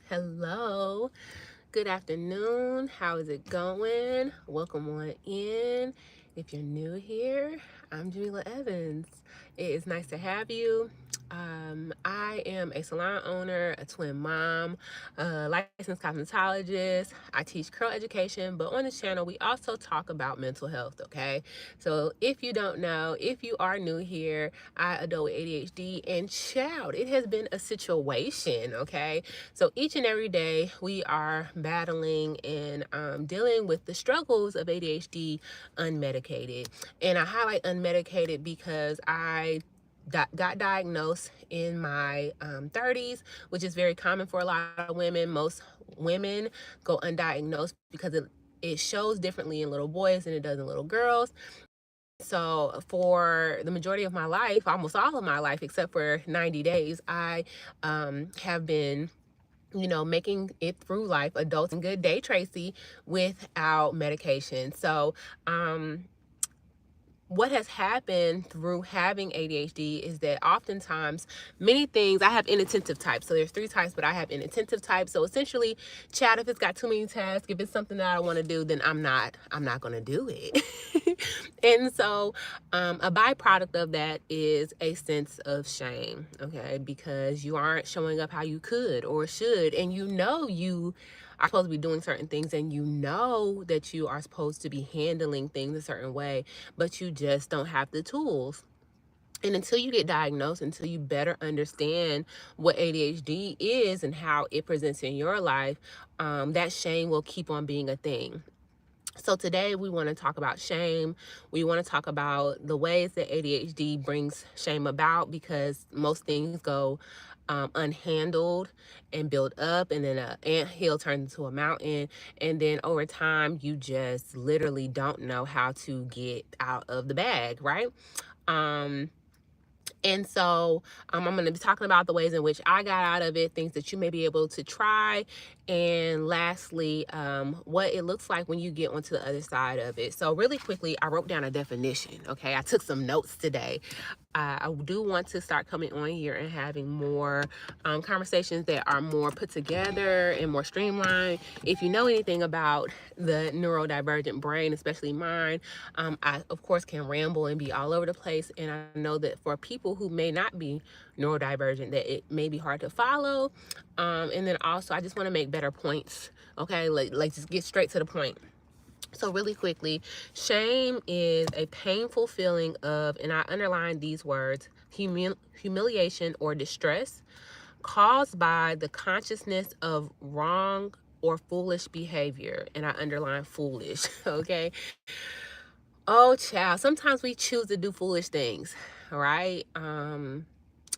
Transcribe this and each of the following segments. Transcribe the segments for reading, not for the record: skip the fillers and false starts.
Hello, good afternoon. How is it going? Welcome on in. If you're new here, I'm Jamila Evans. It is nice to have you. I am a salon owner, a twin mom, a licensed cosmetologist. I teach curl education, but on this channel, we also talk about mental health, okay? So if you don't know, if you are new here, I adult with ADHD, and child, it has been a situation, okay? So each and every day, we are battling and dealing with the struggles of ADHD unmedicated. And I highlight unmedicated because I got diagnosed in my 30s, which is very common for a lot of women. Most women go undiagnosed because it shows differently in little boys than it does in little girls. So for the majority of my life, almost all of my life, except for 90 days, I have been making it through life, adulting good day, Tracy, without medication. So, what has happened through having ADHD is that oftentimes many things I have inattentive types. So there's 3 types, but I have inattentive types. So essentially, chat, if it's got too many tasks, if it's something that I want to do, then I'm not going to do it. And so a byproduct of that is a sense of shame, okay? Because you aren't showing up how you could or should, and you are supposed to be doing certain things, and that you are supposed to be handling things a certain way, but you just don't have the tools. And until you get diagnosed, until you better understand what ADHD is and how it presents in your life, that shame will keep on being a thing. So today we want to talk about shame. We want to talk about the ways that ADHD brings shame about, because most things go unhandled and build up, and then an anthill turns into a mountain, and then over time you just literally don't know how to get out of the bag, right? Um, and so I'm going to be talking about the ways in which I got out of it, things that you may be able to try, and lastly, what it looks like when you get onto the other side of it. So really quickly, I wrote down a definition, okay? I took some notes today. I do want to start coming on here and having more conversations that are more put together and more streamlined. If you know anything about the neurodivergent brain, especially mine, I, of course, can ramble and be all over the place. And I know that for people who may not be neurodivergent, that it may be hard to follow. And then also, I just want to make better points, okay? Like just get straight to the point. So really quickly, shame is a painful feeling of, and I underline these words, humiliation or distress caused by the consciousness of wrong or foolish behavior. And I underline foolish, okay? Oh, child, sometimes we choose to do foolish things, right? And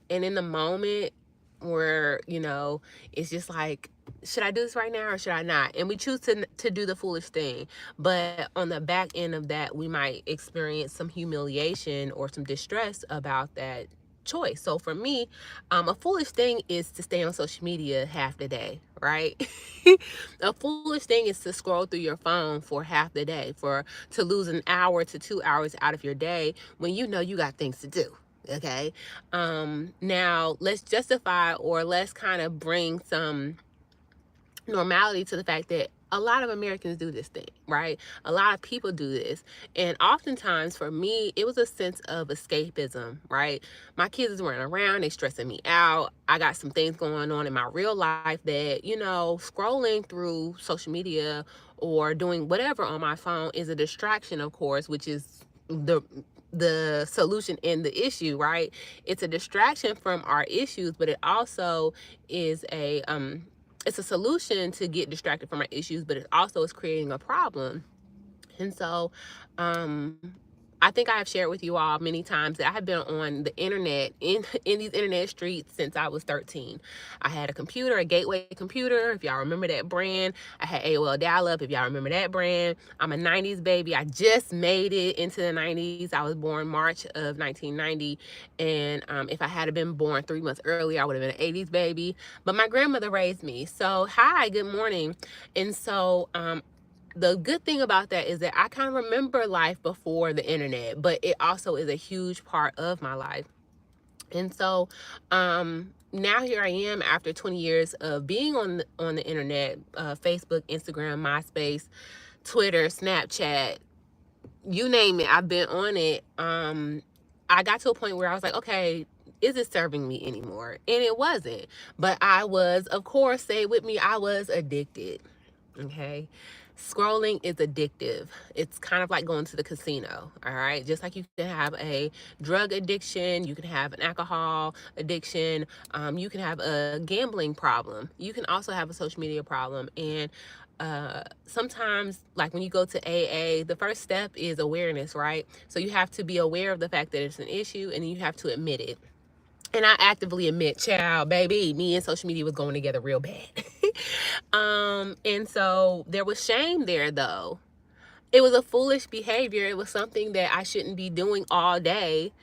in the moment where, it's just like, should I do this right now or should I not? And we choose to do the foolish thing. But on the back end of that, we might experience some humiliation or some distress about that choice. So for me, a foolish thing is to stay on social media half the day, right? A foolish thing is to scroll through your phone for half the day, to lose an hour to 2 hours out of your day when you know you got things to do. Okay. Now let's justify, or let's kind of bring some normality to the fact that a lot of Americans do this thing, right? A lot of people do this. And oftentimes for me, it was a sense of escapism, right? My kids is running around, they stressing me out. I got some things going on in my real life that, scrolling through social media or doing whatever on my phone is a distraction, of course, which is the solution in the issue, right? It's a distraction from our issues, but it also is it's a solution to get distracted from our issues, but it also is creating a problem. And so I think I have shared with you all many times that I have been on the internet, in these internet streets, since I was 13. I had a computer, a Gateway computer, if y'all remember that brand. I had AOL dial-up, if y'all remember that brand. I'm a 90s baby. I just made it into the 90s. I was born March of 1990. And if I had been born 3 months earlier, I would have been an 80s baby. But my grandmother raised me. So, hi, good morning. And so the good thing about that is that I kind of remember life before the internet, but it also is a huge part of my life. And so now here I am after 20 years of being on the internet, Facebook, Instagram, MySpace, Twitter, Snapchat, you name it, I've been on it. I got to a point where I was like, okay, is it serving me anymore? And it wasn't. But I was, of course, say it with me, I was addicted. Okay. Scrolling is addictive. It's kind of like going to the casino. All right. Just like you can have a drug addiction, you can have an alcohol addiction, you can have a gambling problem. You can also have a social media problem. And sometimes, like when you go to AA, the first step is awareness, right? So you have to be aware of the fact that it's an issue, and you have to admit it. And I actively admit, child, baby, me and social media was going together real bad. And so there was shame there, though. It was a foolish behavior. It was something that I shouldn't be doing all day,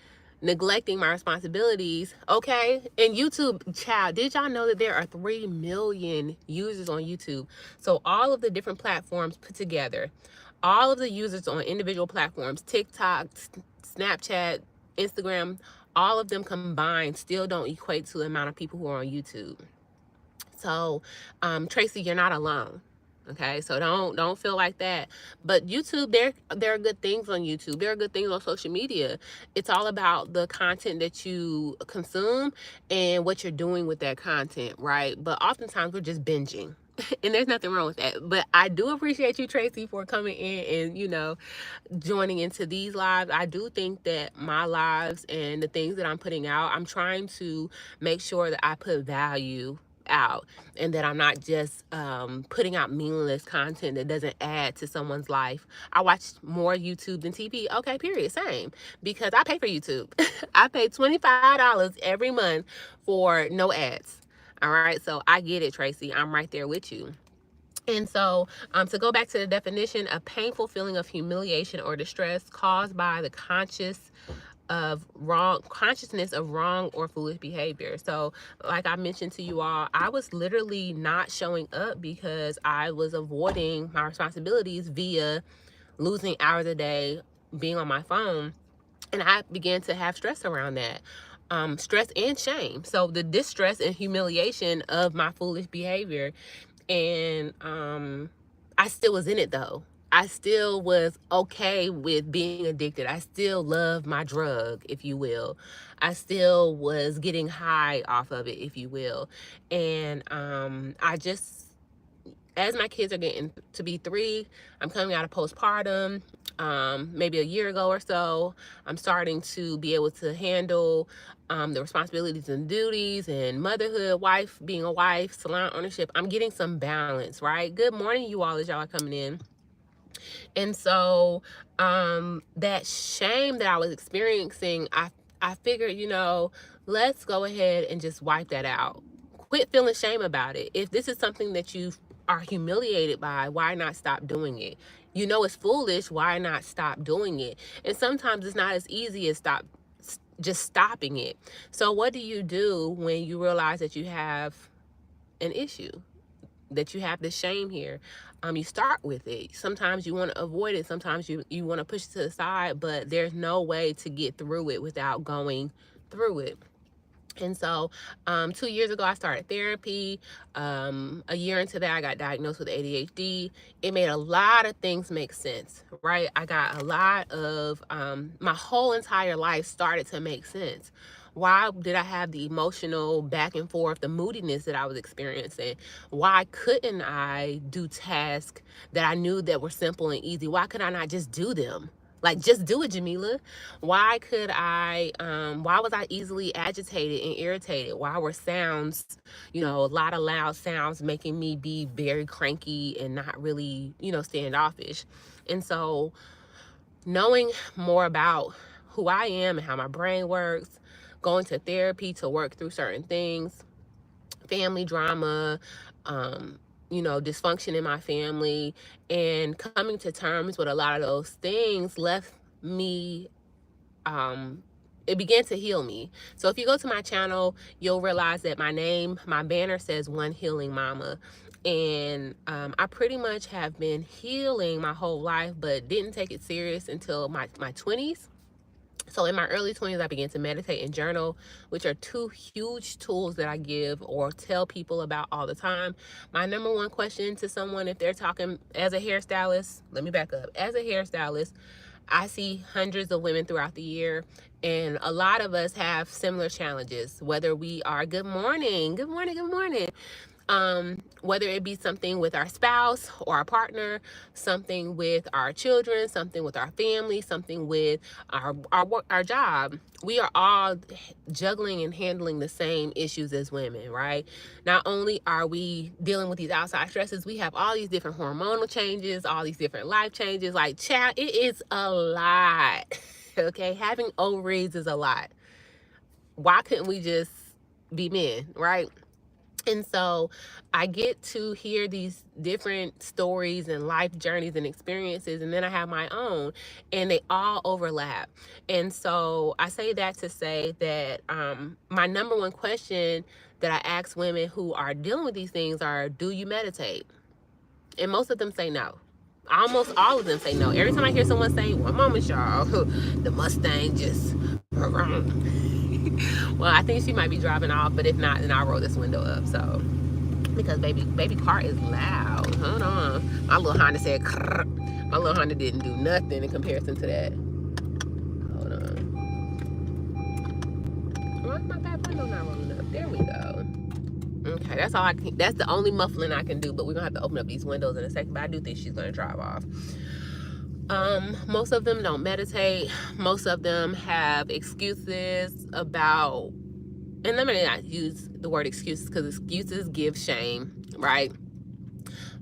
neglecting my responsibilities. Okay. And YouTube, child, did y'all know that there are 3 million users on YouTube? So all of the different platforms put together, all of the users on individual platforms, TikTok, Snapchat, Instagram, all of them combined still don't equate to the amount of people who are on YouTube. So, Tracy, you're not alone. Okay, so don't feel like that. But YouTube, there are good things on YouTube. There are good things on social media. It's all about the content that you consume and what you're doing with that content, right? But oftentimes we're just binging. And there's nothing wrong with that. But I do appreciate you, Tracy, for coming in and, joining into these lives. I do think that my lives and the things that I'm putting out, I'm trying to make sure that I put value out, and that I'm not just putting out meaningless content that doesn't add to someone's life. I watch more YouTube than TV. Okay, period. Same. Because I pay for YouTube. I pay $25 every month for no ads. All right. So I get it, Tracy. I'm right there with you. And so, to go back to the definition, a painful feeling of humiliation or distress caused by the consciousness of wrong or foolish behavior. So, like I mentioned to you all, I was literally not showing up because I was avoiding my responsibilities via losing hours a day being on my phone. And I began to have stress around that. Stress and shame. So the distress and humiliation of my foolish behavior. And I still was in it, though. I still was okay with being addicted. I still love my drug, if you will. I still was getting high off of it, if you will. And I just, as my kids are getting to be 3, I'm coming out of postpartum. Maybe a year ago or so, I'm starting to be able to handle the responsibilities and duties and motherhood, being a wife, salon ownership. I'm getting some balance, right? Good morning, you all, as y'all are coming in. And so that shame that I was experiencing, I figured, let's go ahead and just wipe that out. Quit feeling shame about it. If this is something that you are humiliated by, why not stop doing it? It's foolish. Why not stop doing it? And sometimes it's not as easy as just stopping it. So what do you do when you realize that you have an issue, that you have this shame here? You start with it. Sometimes you want to avoid it. Sometimes you want to push it to the side, but there's no way to get through it without going through it. And so 2 years ago, I started therapy. A year into that, I got diagnosed with ADHD. It made a lot of things make sense, right? I got a lot of, my whole entire life started to make sense. Why did I have the emotional back and forth, the moodiness that I was experiencing? Why couldn't I do tasks that I knew that were simple and easy? Why could I not just do them? Like, just do it, Jamila. Why was I easily agitated and irritated? Why were sounds, a lot of loud sounds making me be very cranky and not really, standoffish? And so knowing more about who I am and how my brain works, going to therapy to work through certain things, family drama, dysfunction in my family, and coming to terms with a lot of those things left me, it began to heal me. So if you go to my channel, you'll realize that my banner says One Healing Mama. And I pretty much have been healing my whole life, but didn't take it serious until my 20s. So in my early 20s, I began to meditate and journal, which are two huge tools that I give or tell people about all the time. My number one question to someone, if they're talking as a hairstylist, let me back up. As a hairstylist, I see hundreds of women throughout the year, and a lot of us have similar challenges, whether we are good morning, good morning, good morning. Whether it be something with our spouse or our partner, something with our children, something with our family, something with our job. We are all juggling and handling the same issues as women, right? Not only are we dealing with these outside stresses, we have all these different hormonal changes, all these different life changes. Like, child, it is a lot. Okay, having ovaries is a lot. Why couldn't we just be men, right? And so I get to hear these different stories and life journeys and experiences, and then I have my own, and they all overlap. And so I say that to say that my number one question that I ask women who are dealing with these things are, do you meditate? And most of them say no. Almost all of them say no. Every time I hear someone say, one moment, y'all, the Mustang just... Well, I think she might be driving off, but if not, then I'll roll this window up. So, because baby car is loud. Hold on. My little Honda said, crrr. My little Honda didn't do nothing in comparison to that. Hold on. Why is my back window not rolling up? There we go. Okay, that's all I can. That's the only muffling I can do. But we're gonna have to open up these windows in a second. But I do think she's gonna drive off. Most of them don't meditate. Most of them have excuses about, and let me not use the word excuses because excuses give shame, right?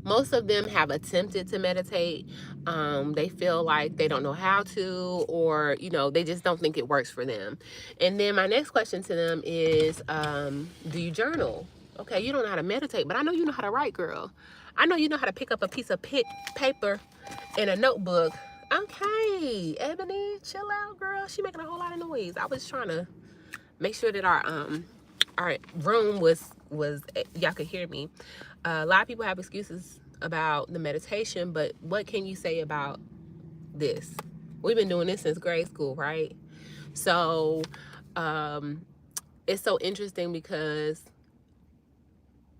Most of them have attempted to meditate. They feel like they don't know how to, or, they just don't think it works for them. And then my next question to them is, do you journal? Okay, you don't know how to meditate, but I know you know how to write, girl. I know you know how to pick up a piece of paper and a notebook. Okay, Ebony, chill out, girl. She making a whole lot of noise. I was trying to make sure that our room was y'all could hear me. A lot of people have excuses about the meditation, but what can you say about this? We've been doing this since grade school, right? So it's so interesting because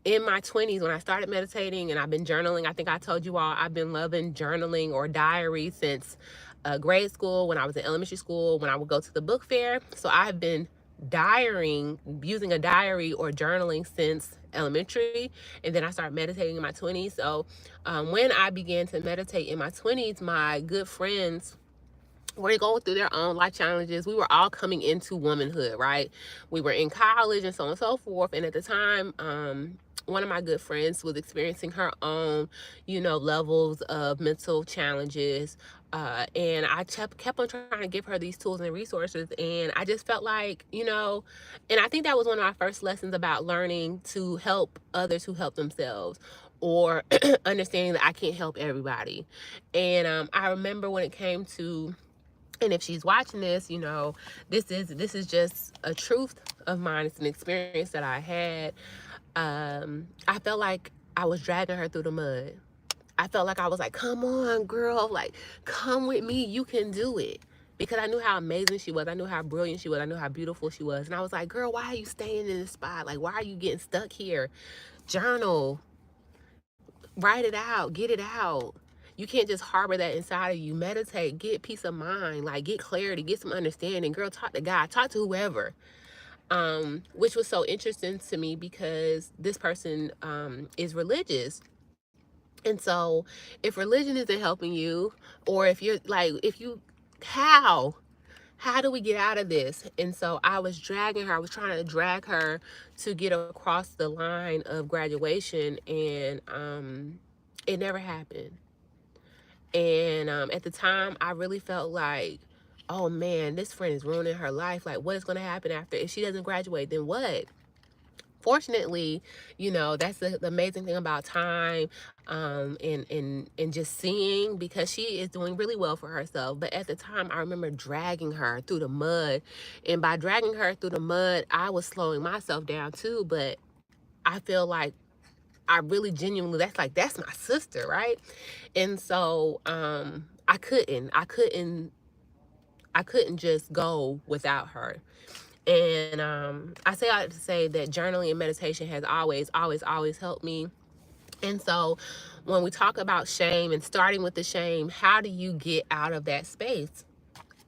in my 20s, when I started meditating and I've been journaling, I think I told you all I've been loving journaling or diary since grade school, when I was in elementary school, when I would go to the book fair. So I've been using a diary or journaling since elementary, and then I started meditating in my 20s. So when I began to meditate in my 20s, my good friends were going through their own life challenges. We were all coming into womanhood, right? We were in college and so on and so forth. And at the time, one of my good friends was experiencing her own, levels of mental challenges. And I kept on trying to give her these tools and resources. And I just felt like, and I think that was one of my first lessons about learning to help others who help themselves, or understanding that I can't help everybody. And I remember when it came to, and if she's watching this, this is just a truth of mine. It's an experience that I had. I felt like I was dragging her through the mud. I felt like I was like, come on, girl, like, come with me, you can do it. Because I knew how amazing she was. I knew how brilliant she was. I knew how beautiful she was. And I was like, girl, why are you staying in this spot? Like, why are you getting stuck here? Journal, write it out, get it out. You can't just harbor that inside of you. Meditate, get peace of mind, like get clarity, get some understanding. Girl, talk to God, talk to whoever. Which was so interesting to me because this person is religious. And so if religion isn't helping you, or if you're like, how do we get out of this? And so I was dragging her. I was trying to drag her to get across the line of graduation, and it never happened. And at the time, I really felt like, oh man, this friend is ruining her life. Like, what is going to happen after? If she doesn't graduate, then what? Fortunately, that's the amazing thing about time, and just seeing, because she is doing really well for herself. But at the time, I remember dragging her through the mud. And by dragging her through the mud, I was slowing myself down too. But I feel like I really genuinely, that's my sister, right? And so I couldn't I couldn't just go without her. And I say all that to say that journaling and meditation has always helped me. And so when we talk about shame and starting with the shame, how do you get out of that space?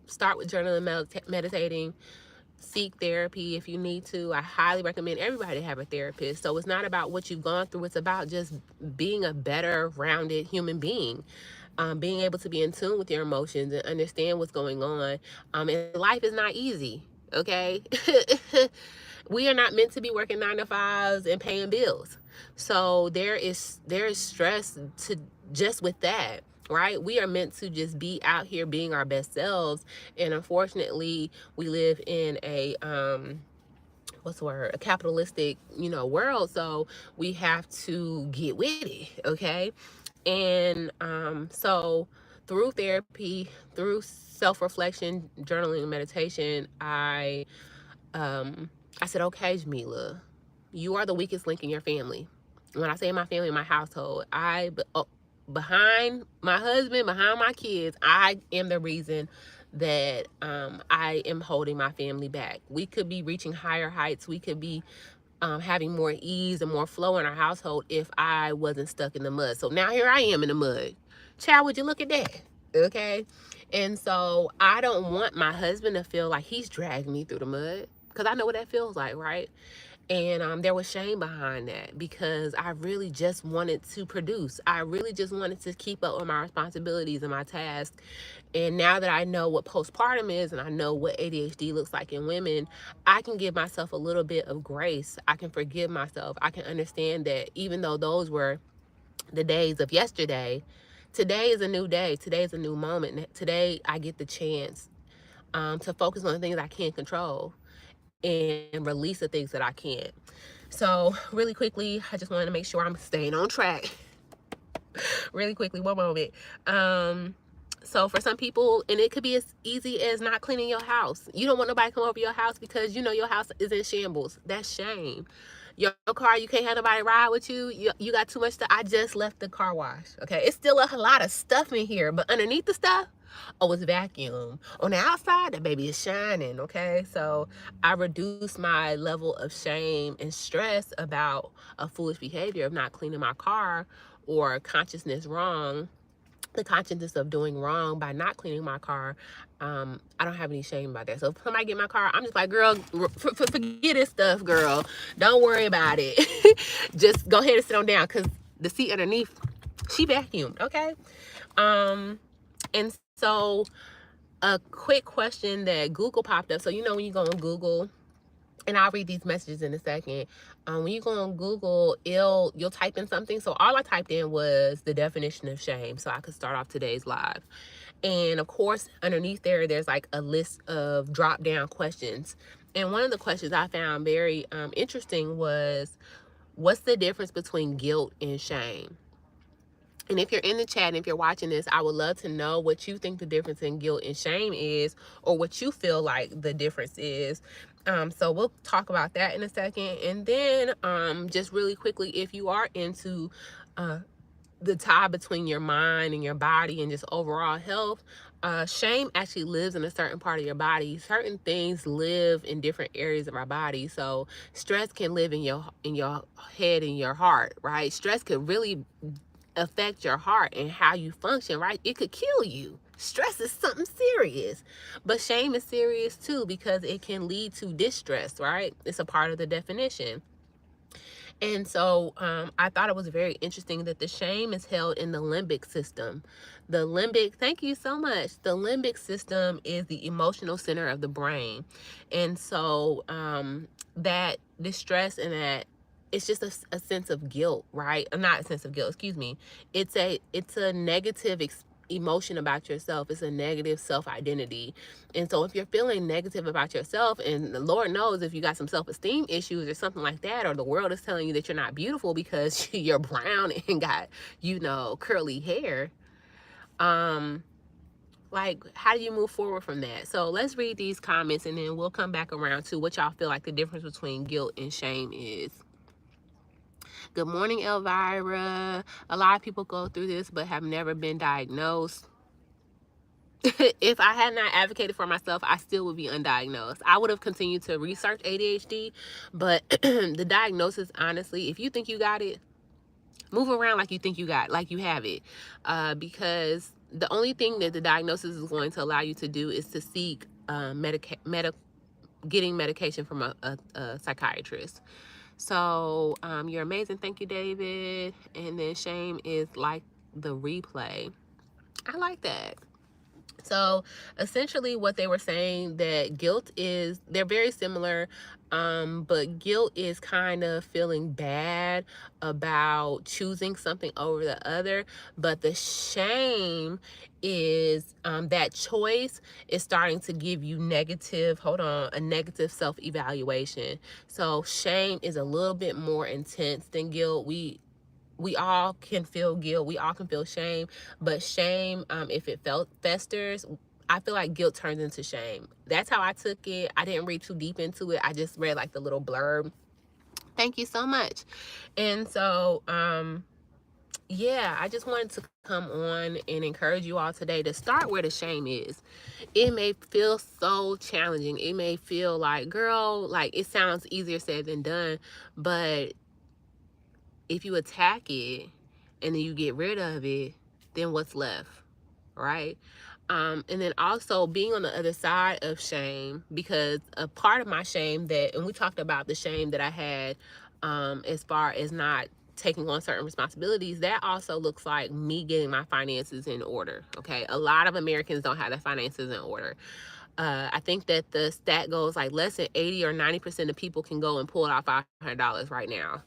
Start with journaling, meditating, seek therapy if you need to. I highly recommend everybody have a therapist. So it's not about what you've gone through, it's about just being a better rounded human being. Being able to be in tune with your emotions and understand what's going on. And life is not easy, okay? We are not meant to be working 9 to 5s and paying bills. So there is stress to just with that, right? We are meant to just be out here being our best selves. And unfortunately, we live in a what's the word, a capitalistic, world. So we have to get with it, okay? And so through therapy, through self-reflection, journaling, and meditation, um I said, okay, Jamila, you are the weakest link in your family. When I say my family, my household, behind my husband, behind my kids, I am the reason that I am holding my family back. We could be reaching higher heights. We could be having more ease and more flow in our household if I wasn't stuck in the mud. So now here I am in the mud. Child, would you look at that? Okay. And so I don't want my husband to feel like he's dragging me through the mud, because I know what that feels like, right? And there was shame behind that, because I really just wanted to produce. I really just wanted to keep up with my responsibilities and my tasks. And now that I know what postpartum is and I know what ADHD looks like in women, I can give myself a little bit of grace. I can forgive myself. I can understand that even though those were the days of yesterday, today is a new day. Today is a new moment. Today I get the chance to focus on the things I can't control and release the things that I can't. So really quickly, I just wanted to make sure I'm staying on track. Really quickly, one moment. So for some people, and it could be as easy as not cleaning your house. You don't want nobody to come over your house because you know your house is in shambles. That's shame. Your car, you can't have nobody ride with you. You got too much stuff. I just left the car wash. Okay, it's still a lot of stuff in here, but underneath the stuff, oh, it's vacuum. On the outside, the baby is shining. Okay, so I reduced my level of shame and stress about a foolish behavior of not cleaning my car, or the consciousness of doing wrong by not cleaning my car. I don't have any shame about that. So if somebody get my car, I'm just like, girl, forget this stuff, girl. Don't worry about it. Just go ahead and sit on down, because the seat underneath, she vacuumed, okay? And so a quick question that Google popped up. So when you go on Google, and I'll read these messages in a second. When you go on Google, you'll type in something. So all I typed in was the definition of shame, so I could start off today's live. And of course, underneath there's like a list of drop down questions. And one of the questions I found very interesting was, what's the difference between guilt and shame? And if you're in the chat and if you're watching this, I would love to know what you think the difference in guilt and shame is, or what you feel like the difference is. So we'll talk about that in a second. And then just really quickly, if you are into the tie between your mind and your body and just overall health, shame actually lives in a certain part of your body. Certain things live in different areas of our body. So stress can live in your head and your heart, right? Stress could really affect your heart and how you function, right? It could kill you. Stress is something serious, but shame is serious too, because it can lead to distress, right? It's a part of the definition. And so I thought it was very interesting that the shame is held in the limbic system. The limbic, thank you so much. The limbic system is the emotional center of the brain. And so that distress and that, it's just a sense of guilt, right? Not a sense of guilt, excuse me. It's a negative emotion about yourself. It's a negative self-identity. And so if you're feeling negative about yourself, and the Lord knows if you got some self-esteem issues or something like that, or the world is telling you that you're not beautiful because you're brown and got, curly hair, like, how do you move forward from that? So let's read these comments, and then we'll come back around to what y'all feel like the difference between guilt and shame is. Good morning, Elvira. A lot of people go through this but have never been diagnosed. if I had not advocated for myself, I still would be undiagnosed. I would have continued to research ADHD, but the diagnosis, honestly, if you think you got it, move around like you think you got, like you have it, because the only thing that the diagnosis is going to allow you to do is to seek getting medication from a psychiatrist. So you're amazing. Thank you, David. And then shame is like the replay. I like that. So essentially what they were saying, that guilt is, they're very similar, but guilt is kind of feeling bad about choosing something over the other, but the shame is that choice is starting to give you a negative self-evaluation. So shame is a little bit more intense than guilt. We all can feel guilt, we all can feel shame, but shame, if it festers, I feel like guilt turns into shame. That's how I took it. I didn't read too deep into it. I just read like the little blurb. Thank you so much. And so yeah, I just wanted to come on and encourage you all today to start where the shame is. It may feel so challenging, it may feel like, girl, like it sounds easier said than done, but if you attack it and then you get rid of it, then what's left, right? And then also being on the other side of shame, because a part of my shame that, and we talked about the shame that I had as far as not taking on certain responsibilities, that also looks like me getting my finances in order. Okay, a lot of Americans don't have their finances in order. I think that the stat goes like less than 80 or 90% of people can go and pull out $500 right now.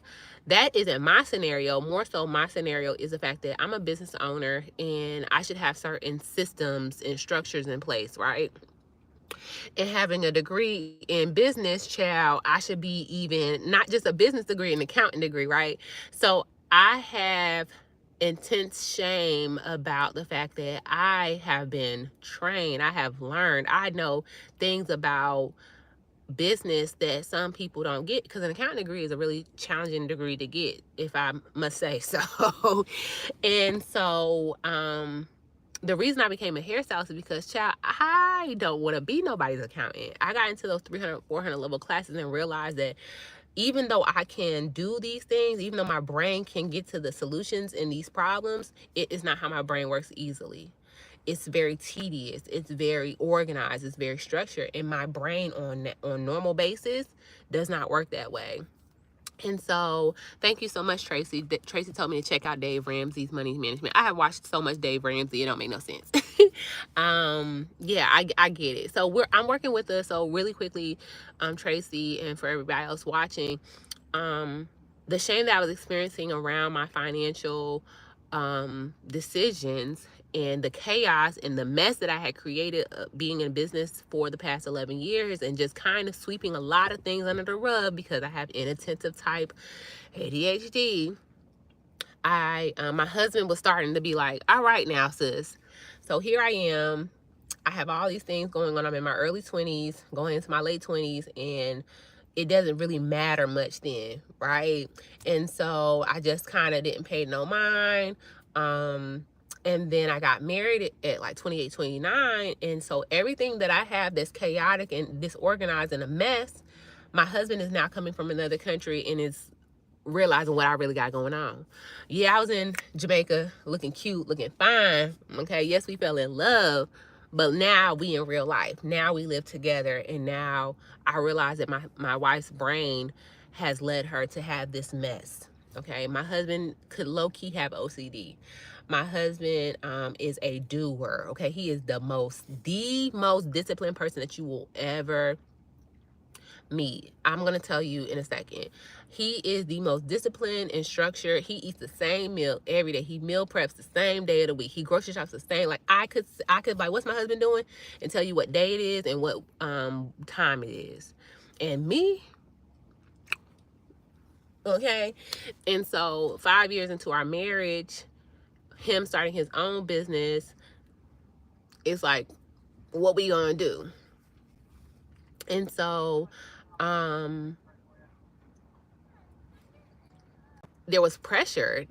That isn't my scenario. More so, my scenario is the fact that I'm a business owner and I should have certain systems and structures in place, right? And having a degree in business, child, I should be even not just a business degree, an accounting degree, right? So I have intense shame about the fact that I have been trained, I have learned, I know things about business that some people don't get, because an accounting degree is a really challenging degree to get, if I must say so. And so the reason I became a hairstylist is because, child, I don't want to be nobody's accountant. I got into those 300, 400 level classes and realized that even though I can do these things, even though my brain can get to the solutions in these problems, it is not how my brain works easily. It's very tedious, it's very organized, it's very structured, and my brain on normal basis does not work that way. And so, thank you so much, Tracy. Tracy told me to check out Dave Ramsey's Money Management. I have watched so much Dave Ramsey, it don't make no sense. Yeah, I get it. So I'm working with us. So really quickly, Tracy, and for everybody else watching, the shame that I was experiencing around my financial decisions and the chaos and the mess that I had created being in business for the past 11 years, and just kind of sweeping a lot of things under the rug because I have inattentive type ADHD. My husband was starting to be like, all right now, sis. So here I am. I have all these things going on. I'm in my early 20s, going into my late 20s, and it doesn't really matter much then, right? And so I just kind of didn't pay no mind. And then I got married at like 28, 29. And so everything that I have that's chaotic and disorganized and a mess, my husband is now coming from another country and is realizing what I really got going on. Yeah, I was in Jamaica looking cute, looking fine. Okay, yes, we fell in love, but now we in real life. Now we live together, and now I realize that my wife's brain has led her to have this mess. Okay, my husband could low-key have OCD. My husband is a doer. Okay, he is the most disciplined person that you will ever meet. I'm going to tell you in a second. He is the most disciplined and structured. He eats the same meal every day. He meal preps the same day of the week. He grocery shops the same. Like I could like, what's my husband doing, and tell you what day it is and what time it is. And me, okay? And so 5 years into our marriage, him starting his own business, it's like, what we gonna do? And so there was pressure.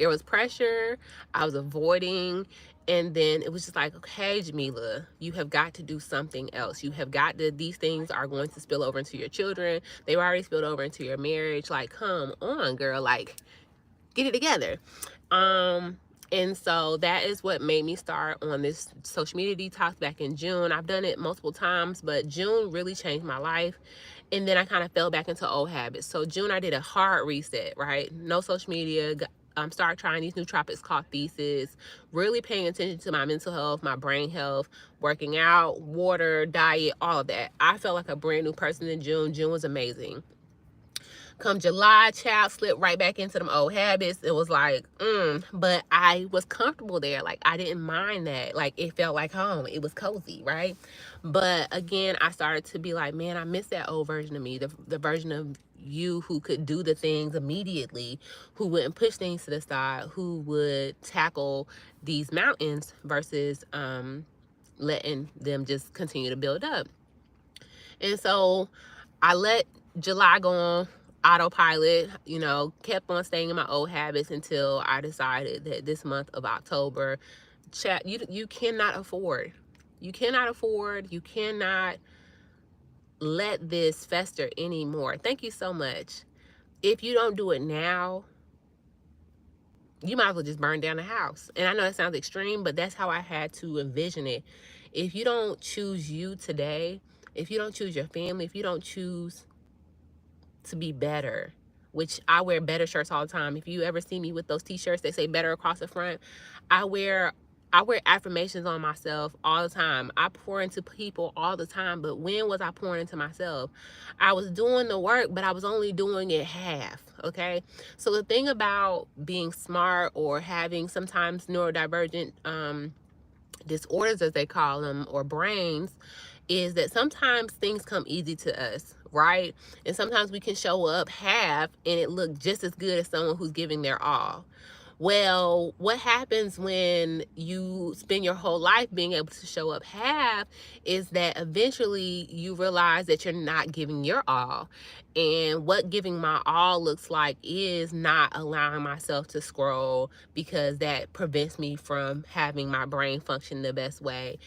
I was avoiding, And then it was just like, okay, Jamila, you have got to do something else. You have got to, these things are going to spill over into your children. They were already spilled over into your marriage. Like, come on, girl, like, get it together. And so that is what made me start on this social media detox back in June. I've done it multiple times, but June really changed my life. And then I kind of fell back into old habits. So June, I did a hard reset, right? No social media. Start trying these nootropics called Thesis, really paying attention to my mental health, my brain health, working out, water, diet, all of that. I felt like a brand new person in June. June was amazing. Come July, child slipped right back into them old habits. It was like, but I was comfortable there. Like, I didn't mind that. Like, it felt like home. It was cozy, right? But again, I started to be like, man, I miss that old version of me, the version of you who could do the things immediately, who wouldn't push things to the side, who would tackle these mountains versus letting them just continue to build up. And so I let July go on autopilot, kept on staying in my old habits until I decided that this month of October, you cannot afford, you cannot let this fester anymore. Thank you so much. If you don't do it now, you might as well just burn down the house. And I know that sounds extreme, but that's how I had to envision it. If you don't choose you today, if you don't choose your family, if you don't choose to be better, which I wear better shirts all the time. If you ever see me with those t-shirts, they say better across the front. I wear affirmations on myself all the time. I pour into people all the time, but when was I pouring into myself? I was doing the work, but I was only doing it half, okay? So the thing about being smart or having sometimes neurodivergent disorders, as they call them, or brains, is that sometimes things come easy to us, right? And sometimes we can show up half and it look just as good as someone who's giving their all. Well, what happens when you spend your whole life being able to show up half is that eventually you realize that you're not giving your all. And what giving my all looks like is not allowing myself to scroll, because that prevents me from having my brain function the best way.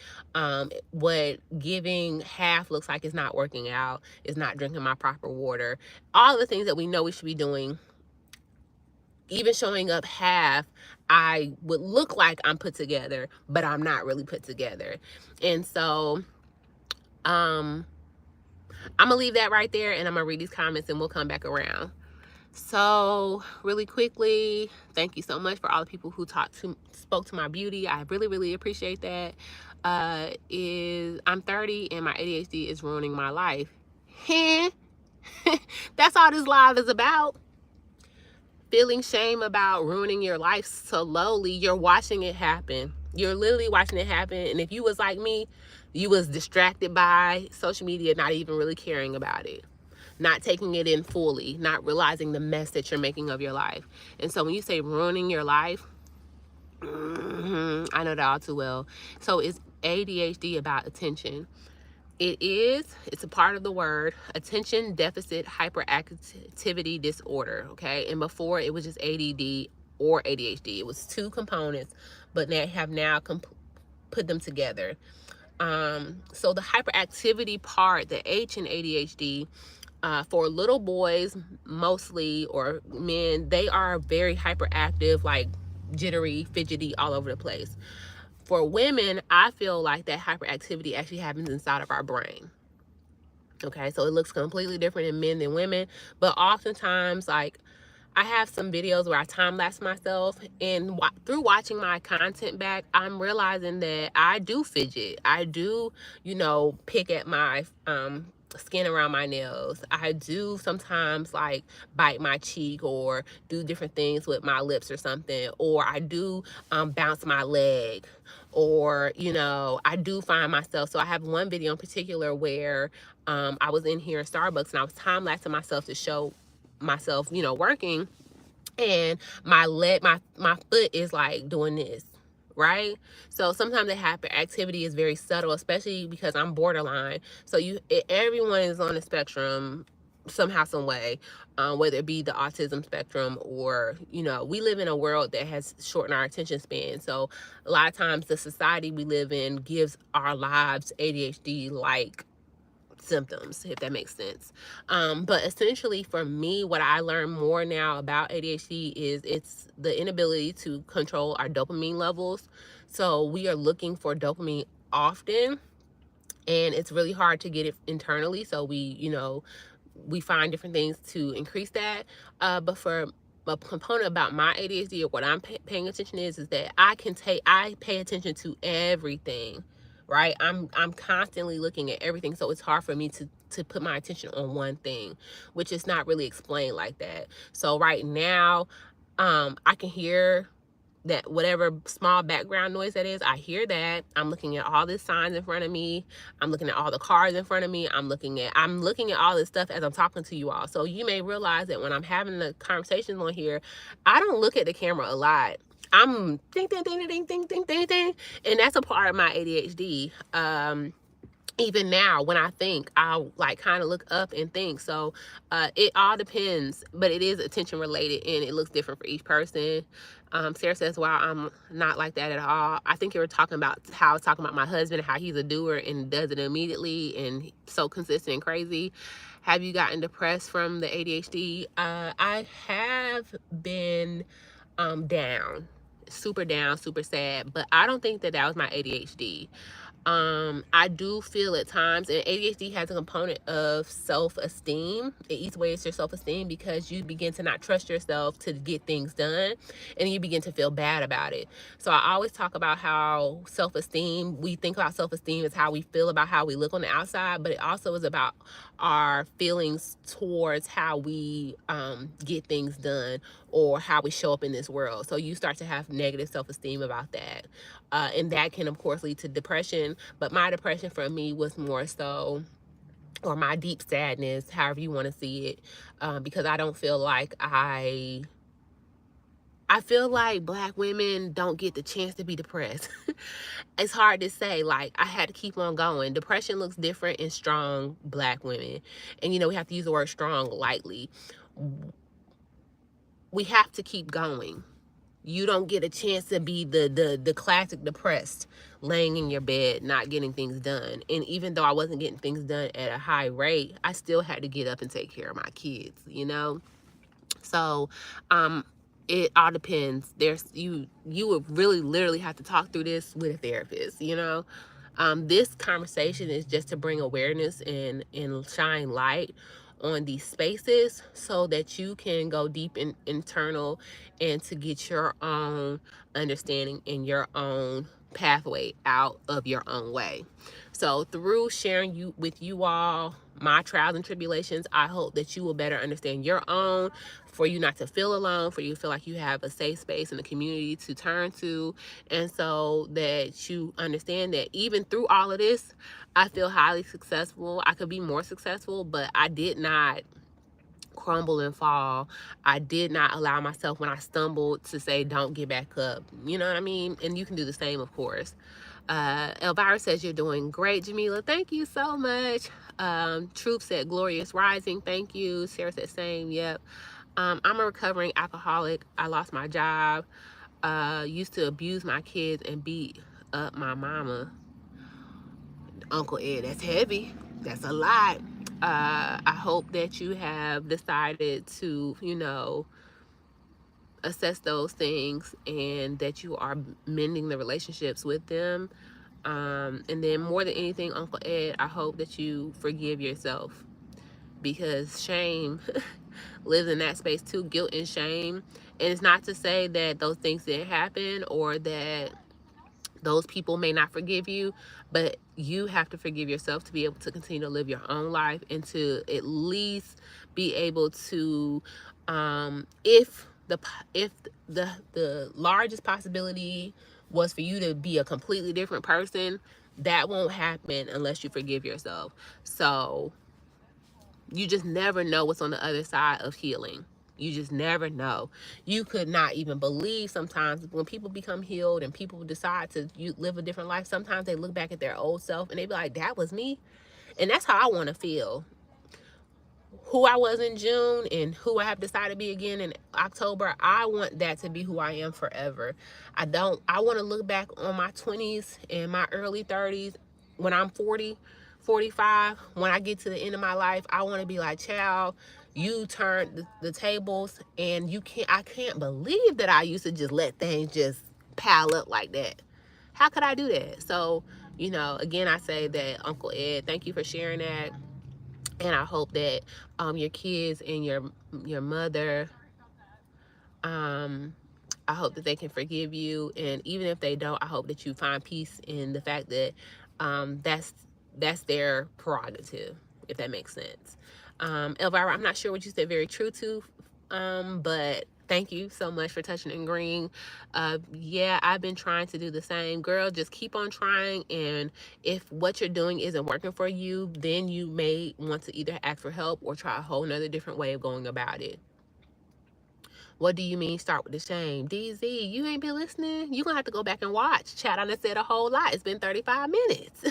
What giving half looks like is not working out, is not drinking my proper water. All the things that we know we should be doing, even showing up half, I would look like I'm put together, but I'm not really put together. And so I'm gonna leave that right there, and I'm gonna read these comments and we'll come back around. So really quickly, thank you so much for all the people who spoke to my beauty. I really appreciate that. I'm 30 and my ADHD is ruining my life. That's all this live is about. Feeling shame about ruining your life slowly. You're watching it happen. You're literally watching it happen. And if you was like me, you was distracted by social media, not even really caring about it, not taking it in fully, not realizing the mess that you're making of your life. And so when you say ruining your life, I know that all too well. So is ADHD about attention? It's a part of the word attention deficit hyperactivity disorder, okay? And before it was just ADD or ADHD. It was two components, but they have now put them together. So the hyperactivity part, the H in ADHD, for little boys mostly, or men, they are very hyperactive, like jittery, fidgety, all over the place. For women, I feel like that hyperactivity actually happens inside of our brain. Okay, so it looks completely different in men than women, but oftentimes, like, I have some videos where I time-lapse myself, and through watching my content back, I'm realizing that I do fidget. I do, pick at my skin around my nails. I do sometimes, like, bite my cheek or do different things with my lips or something, or I do bounce my leg, or, I do find myself. So I have one video in particular where I was in here in Starbucks and I was time-lapsing myself to show myself, working, and my foot is like doing this, right? So sometimes the hyperactivity is very subtle, especially because I'm borderline. So everyone is on the spectrum. somehow, some way, whether it be the autism spectrum, or, we live in a world that has shortened our attention span. So a lot of times the society we live in gives our lives ADHD like symptoms, if that makes sense. But essentially for me, what I learn more now about ADHD is it's the inability to control our dopamine levels. So we are looking for dopamine often, and it's really hard to get it internally. So we find different things to increase that. But for a component about my ADHD, or what I'm paying attention is that I pay attention to everything, right? I'm constantly looking at everything, so it's hard for me to put my attention on one thing, which is not really explained like that. So right now, I can hear that whatever small background noise that is, I hear that. I'm looking at all the signs in front of me. I'm looking at all the cars in front of me. I'm looking at all this stuff as I'm talking to you all. So you may realize that when I'm having the conversations on here, I don't look at the camera a lot. I'm ding ding ding ding ding ding ding ding, and that's a part of my ADHD. Even now when I think, I'll like kind of look up and think. So it all depends, but it is attention related, and it looks different for each person. Sarah says, wow, I'm not like that at all. I think you were talking about how I was talking about my husband and how he's a doer and does it immediately and so consistent and crazy. Have you gotten depressed from the ADHD? I have been down, super sad, but I don't think that was my ADHD. I do feel at times, and ADHD has a component of self-esteem. It eats away at your self-esteem because you begin to not trust yourself to get things done, and you begin to feel bad about it. So I always talk about how self-esteem, we think about self-esteem as how we feel about how we look on the outside, but it also is about our feelings towards how we get things done, or how we show up in this world. So you start to have negative self-esteem about that. And that can, of course, lead to depression. But my depression for me was more so, or my deep sadness, however you want to see it, because I don't feel like I feel like Black women don't get the chance to be depressed. It's hard to say. Like, I had to keep on going. Depression looks different in strong Black women. And, we have to use the word strong lightly. We have to keep going. You don't get a chance to be the classic depressed, laying in your bed, not getting things done. And even though I wasn't getting things done at a high rate, I still had to get up and take care of my kids. So, it all depends. You would really literally have to talk through this with a therapist. This conversation is just to bring awareness and shine light on these spaces so that you can go deep in internal and to get your own understanding and your own pathway out of your own way. So through sharing with you all my trials and tribulations, I hope that you will better understand your own, for you not to feel alone, for you to feel like you have a safe space and a community to turn to, and so that you understand that even through all of this, I feel highly successful. I could be more successful, but I did not crumble and fall. I did not allow myself, when I stumbled, to say, don't get back up. You know what I mean? And you can do the same, of course. Elvira says, you're doing great, Jamila. Thank you so much. Truth said, glorious rising. Thank you. Sarah said, same. Yep. I'm a recovering alcoholic. I lost my job. Used to abuse my kids and beat up my mama. Uncle Ed, that's heavy. That's a lot. I hope that you have decided to, assess those things, and that you are mending the relationships with them. And then more than anything, Uncle Ed, I hope that you forgive yourself, because shame lives in that space too, guilt and shame. And it's not to say that those things didn't happen, or that those people may not forgive you, but you have to forgive yourself to be able to continue to live your own life, and to at least be able to, if the largest possibility was for you to be a completely different person, that won't happen unless you forgive yourself. So you just never know what's on the other side of healing. You just never know. You could not even believe sometimes when people become healed and people decide to live a different life. Sometimes they look back at their old self and they be like, that was me. And that's how I want to feel. who I was in June and who I have decided to be again in October, I want that to be who I am forever. I want to look back on my 20s and my early 30s when I'm 40, 45. When I get to the end of my life, I want to be like, child, you turned the tables, and I can't believe that I used to just let things just pile up like that. How could I do that? So, again, I say that, Uncle Ed, thank you for sharing that. And I hope that your kids and your mother, I hope that they can forgive you. And even if they don't, I hope that you find peace in the fact that that's their prerogative, if that makes sense. Elvira, I'm not sure what you said very true to, but thank you so much for touching and agreeing. Yeah, I've been trying to do the same. Girl, just keep on trying. And if what you're doing isn't working for you, then you may want to either ask for help or try a whole nother different way of going about it. What do you mean start with the shame? DZ, you ain't been listening? You're going to have to go back and watch. Chat on and said a whole lot. It's been 35 minutes.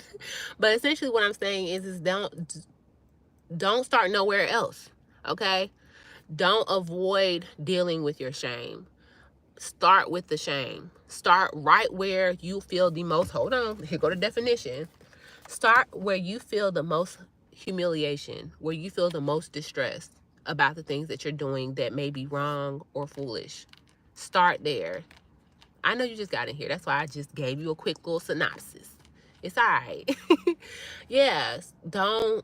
But essentially what I'm saying is don't start nowhere else, okay? Don't avoid dealing with your shame. Start with the shame. Start right where you feel the most, hold on, here go the definition. Start where you feel the most humiliation, where you feel the most distress about the things that you're doing that may be wrong or foolish. Start there. I know you just got in here. That's why I just gave you a quick little synopsis. It's all right. Yes, don't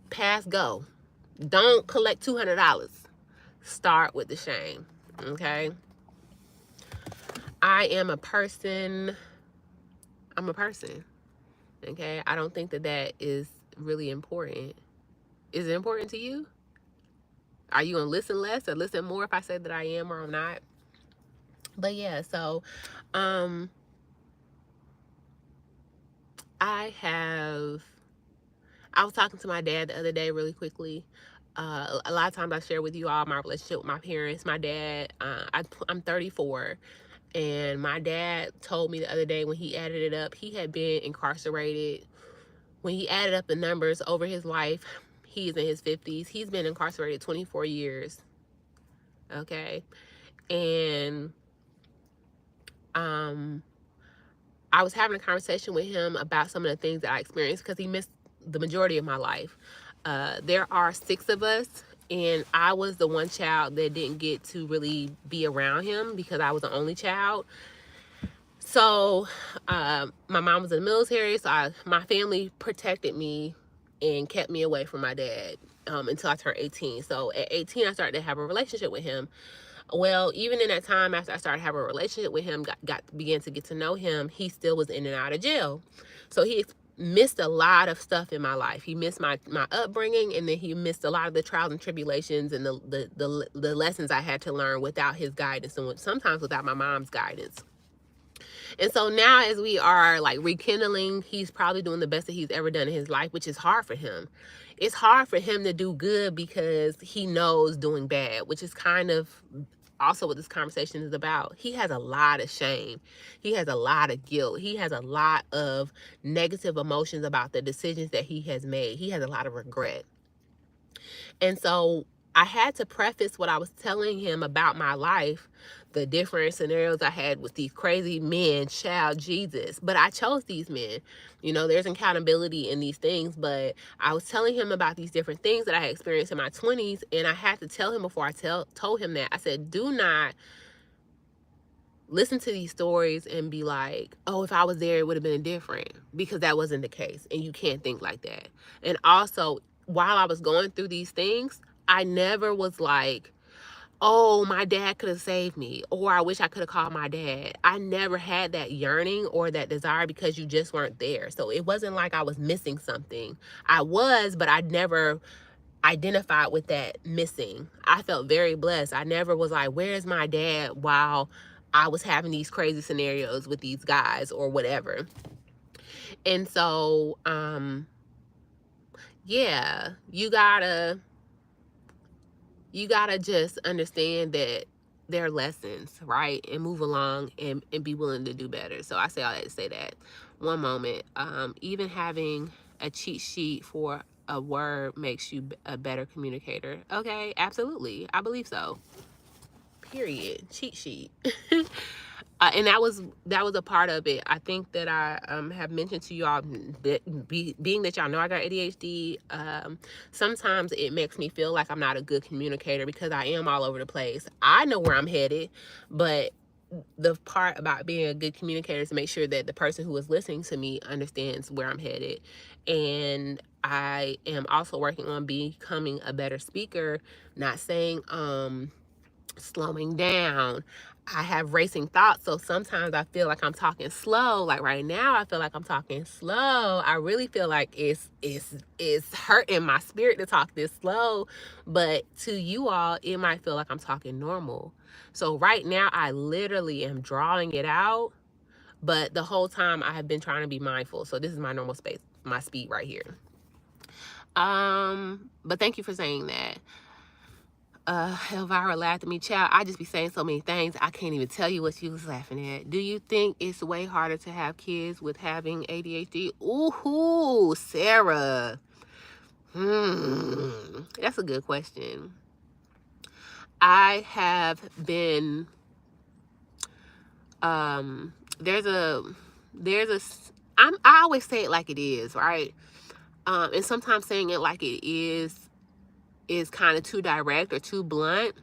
pass go. Don't collect $200. Start with the shame, okay? I'm a person, okay? I don't think that is really important. Is it important to you? Are you going to listen less or listen more if I say that I am or I'm not? But yeah, so I was talking to my dad the other day really quickly. A lot of times I share with you all my relationship with my parents. My dad, I'm 34, and my dad told me the other day when he added it up, he had been incarcerated. When he added up the numbers over his life, he's in his 50s. He's been incarcerated 24 years. Okay. And I was having a conversation with him about some of the things that I experienced because he missed the majority of my life. There are 6 of us, and I was the one child that didn't get to really be around him because I was the only child. So my mom was in the military, so my family protected me and kept me away from my dad until I turned 18. So at 18, I started to have a relationship with him. Well, even in that time after I started having a relationship with him, began to get to know him, he still was in and out of jail. So he missed a lot of stuff in my life. He missed my upbringing, and then he missed a lot of the trials and tribulations and the lessons I had to learn without his guidance, and sometimes without my mom's guidance. And so now as we are like rekindling, he's probably doing the best that he's ever done in his life, which is hard for him. It's hard for him to do good because he knows doing bad, which is kind of also what this conversation is about. He has a lot of shame. He has a lot of guilt. He has a lot of negative emotions about the decisions that he has made. He has a lot of regret. And so I had to preface what I was telling him about my life, the different scenarios I had with these crazy men, child Jesus. But I chose these men. There's accountability in these things, but I was telling him about these different things that I had experienced in my 20s, and I had to tell him before I told him that. I said, do not listen to these stories and be like, oh, if I was there, it would have been different, because that wasn't the case, and you can't think like that. And also, while I was going through these things, I never was like, oh, my dad could have saved me, or I wish I could have called my dad. I never had that yearning or that desire because you just weren't there. So it wasn't like I was missing something. I was, but I never identified with that missing. I felt very blessed. I never was like, where's my dad while I was having these crazy scenarios with these guys or whatever. And so, yeah, you gotta just understand that they're lessons, right? And move along and be willing to do better. So I say all that to say that. One moment. Even having a cheat sheet for a word makes you a better communicator. Okay, absolutely. I believe so. Period. Cheat sheet. And that was a part of it. I think that I have mentioned to y'all that being that y'all know I got ADHD, sometimes it makes me feel like I'm not a good communicator because I am all over the place. I know where I'm headed, but the part about being a good communicator is to make sure that the person who is listening to me understands where I'm headed. And I am also working on becoming a better speaker, not saying slowing down. I have racing thoughts, so sometimes I feel like I'm talking slow. Like right now, I feel like I'm talking slow. I really feel like it's hurting my spirit to talk this slow, but to you all, it might feel like I'm talking normal. So right now, I literally am drawing it out, but the whole time I have been trying to be mindful. So this is my normal space, my speed right here. But thank you for saying that. Elvira laughed at me. Child, I just be saying so many things. I can't even tell you what she was laughing at. Do you think it's way harder to have kids with having ADHD? Ooh, Sarah. That's a good question. I have been, I always say it like it is, right? And sometimes saying it like it is kind of too direct or too blunt.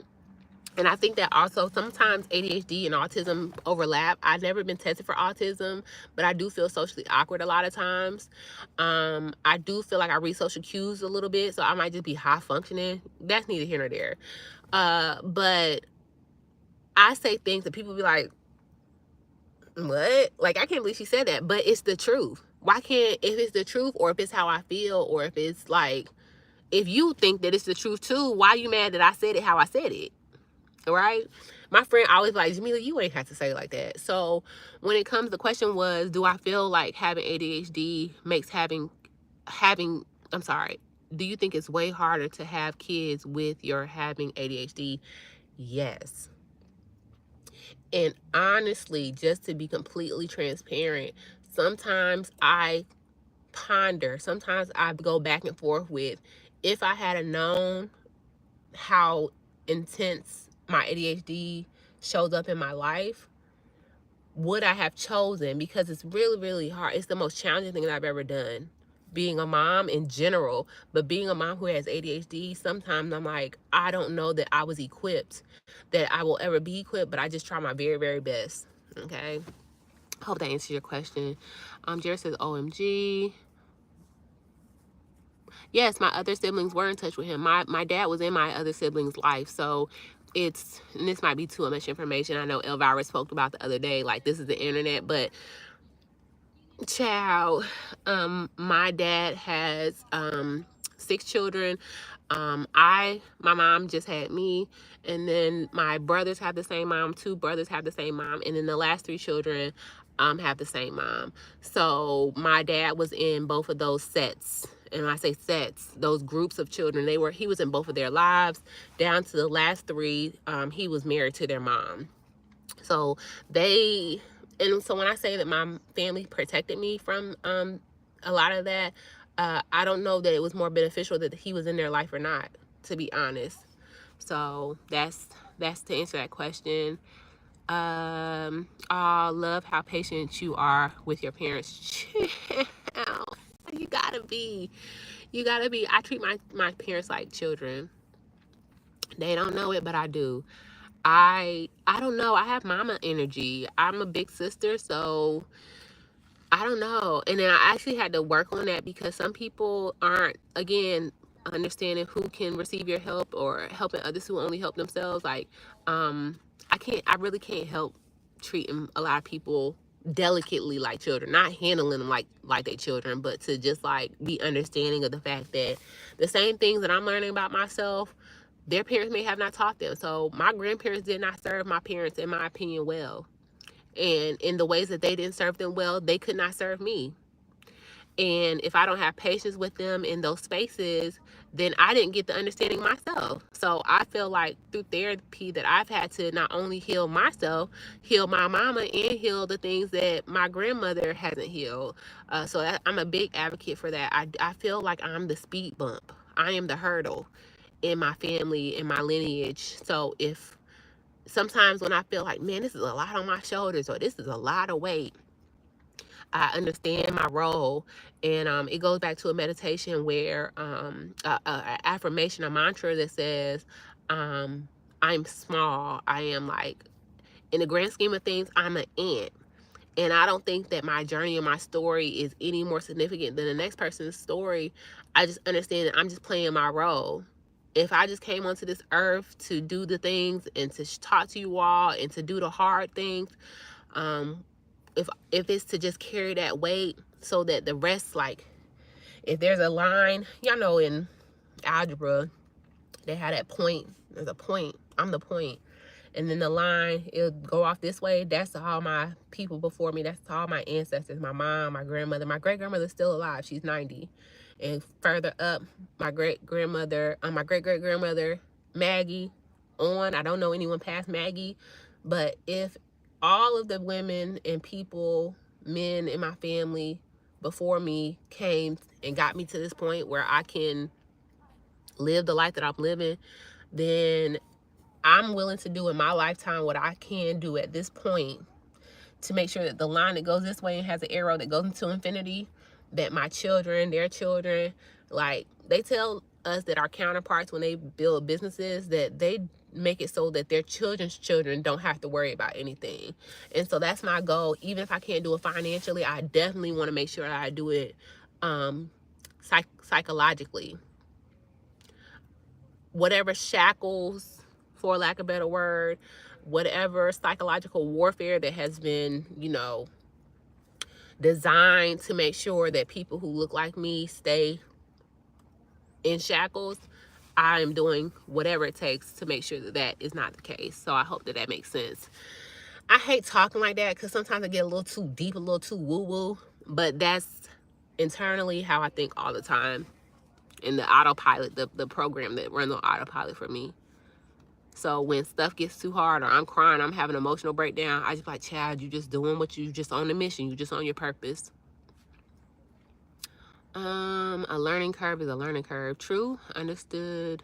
And I think that also sometimes ADHD and autism overlap. I've never been tested for autism, but I do feel socially awkward a lot of times. I do feel like I read social cues a little bit, so I might just be high functioning. That's neither here nor there. But I say things that people be like, what? Like, I can't believe she said that, but it's the truth. Why can't, if it's the truth or if it's how I feel or if it's like, if you think that it's the truth too, why are you mad that I said it how I said it? Right? My friend always like, Jamila, you ain't have to say it like that. So when it comes, the question was, do I feel like having ADHD makes do you think it's way harder to have kids with your having ADHD? Yes. And honestly, just to be completely transparent, sometimes I ponder, sometimes I go back and forth with, if I had known how intense my ADHD shows up in my life, would I have chosen? Because it's really, really hard. It's the most challenging thing that I've ever done. Being a mom in general, but being a mom who has ADHD, sometimes I'm like, I don't know that I was equipped, that I will ever be equipped, but I just try my very, very best. Okay. Hope that answers your question. Jared says, OMG. Yes, my other siblings were in touch with him. My dad was in my other siblings' life, so it's, and this might be too much information. I know Elvira spoke about the other day, like, this is the internet, but child, my dad has 6 children. My mom just had me, and then my brothers have the same mom. 2 brothers have the same mom, and then the last 3 children have the same mom. So my dad was in both of those sets. And when I say sets, those groups of children, he was in both of their lives. Down to the last 3, he was married to their mom. So so when I say that my family protected me from a lot of that, I don't know that it was more beneficial that he was in their life or not, to be honest. So that's to answer that question. I love how patient you are with your parents. You gotta be. I treat my parents like children. They don't know it, but I do. I don't know. I have mama energy. I'm a big sister, so I don't know. And then I actually had to work on that because some people aren't, again, understanding who can receive your help or helping others who only help themselves. Like, I really can't help treating a lot of people delicately like children, not handling them like they children, but to just like be understanding of the fact that the same things that I'm learning about myself, their parents may have not taught them. So my grandparents did not serve my parents, in my opinion, well. And in the ways that they didn't serve them well, they could not serve me. And if I don't have patience with them in those spaces, then I didn't get the understanding myself. So I feel like through therapy that I've had to not only heal myself, heal my mama, and heal the things that my grandmother hasn't healed. I'm a big advocate for that. I feel like I'm the speed bump. I am the hurdle in my family, in my lineage. So if sometimes when I feel like, man, this is a lot on my shoulders, or this is a lot of weight, I understand my role. And it goes back to a meditation where a affirmation, a mantra that says, I'm small. I am like, in the grand scheme of things, I'm an ant. And I don't think that my journey and my story is any more significant than the next person's story. I just understand that I'm just playing my role. If I just came onto this earth to do the things and to talk to you all and to do the hard things, um, if it's to just carry that weight so that the rest, like, if there's a line, y'all know in algebra, they had that point. There's a point. I'm the point. And then the line, it'll go off this way. That's all my people before me. That's all my ancestors, my mom, my grandmother. My great-grandmother's still alive. She's 90. And further up, my great-grandmother, my great-great-grandmother, Maggie, on. I don't know anyone past Maggie. But if all of the women and people, men in my family before me came and got me to this point where I can live the life that I'm living, then I'm willing to do in my lifetime what I can do at this point to make sure that the line that goes this way and has an arrow that goes into infinity, that my children, their children, like, they tell us that our counterparts, when they build businesses, that they make it so that their children's children don't have to worry about anything. And so that's my goal. Even if I can't do it financially, I definitely want to make sure that I do it psychologically. Whatever shackles, for lack of a better word, whatever psychological warfare that has been, designed to make sure that people who look like me stay in shackles, I am doing whatever it takes to make sure that that is not the case. So I hope that that makes sense. I hate talking like that because sometimes I get a little too deep, a little too woo-woo, but that's internally how I think all the time in the autopilot, the program that runs on autopilot for me. So when stuff gets too hard or I'm crying, I'm having an emotional breakdown, I just be like, child, you just doing what you just on the mission. You just on your purpose. A learning curve is a learning curve. True, understood,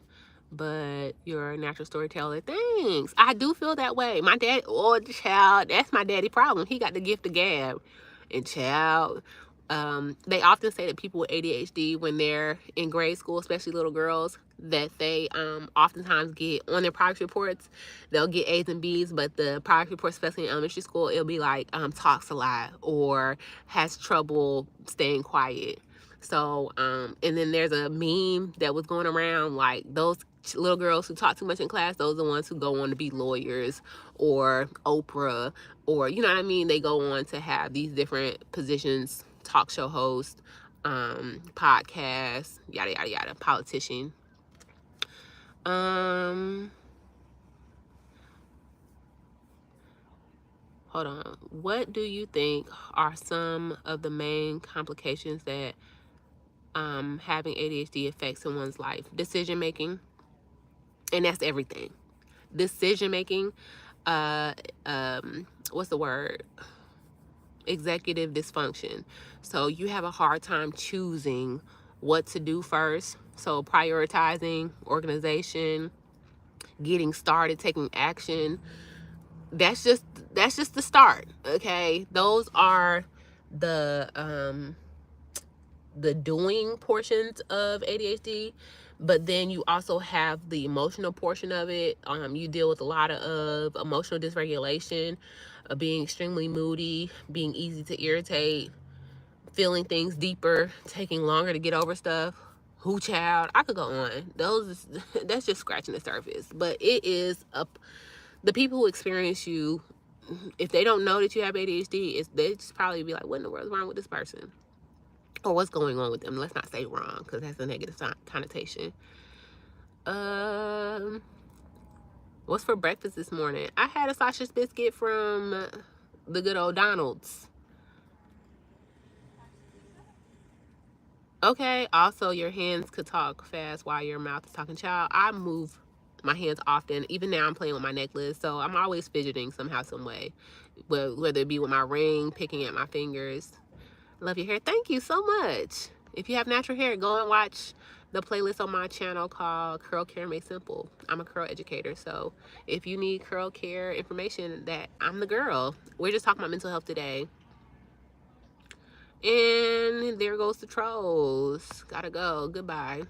but you're a natural storyteller. Thanks. I do feel that way. My dad, oh, child, that's my daddy problem. He got the gift of gab. And child, they often say that people with ADHD, when they're in grade school, especially little girls, that they oftentimes get on their progress reports, they'll get A's and B's, but the progress report, especially in elementary school, it'll be like talks a lot or has trouble staying quiet. So, and then there's a meme that was going around, like, those little girls who talk too much in class, those are the ones who go on to be lawyers or Oprah, or, you know what I mean? They go on to have these different positions, talk show host, podcast, yada, yada, yada, politician. Hold on. What do you think are some of the main complications that having ADHD affects someone's life? Decision making, and that's everything. Decision making, what's the word? Executive dysfunction. So you have a hard time choosing what to do first. So prioritizing, organization, getting started, taking action. That's just the start. Okay, those are the doing portions of ADHD, but then you also have the emotional portion of it. You deal with a lot of emotional dysregulation, being extremely moody, being easy to irritate, feeling things deeper, taking longer to get over stuff. Who child? I could go on. That's just scratching the surface. But it is the people who experience you, if they don't know that you have ADHD, they just probably be like, what in the world is wrong with this person? Or what's going on with them? Let's not say wrong, because that's a negative connotation. What's for breakfast this morning? I had a sausage biscuit from the good old Donald's. Okay, also your hands could talk fast while your mouth is talking. Child, I move my hands often. Even now I'm playing with my necklace, so I'm always fidgeting somehow, some way. Whether it be with my ring, picking at my fingers. Love your hair. Thank you so much. If you have natural hair, go and watch the playlist on my channel called Curl Care Made Simple. I'm a curl educator, so if you need curl care information, that I'm the girl. We're just talking about mental health today. And there goes the trolls. Gotta go. Goodbye.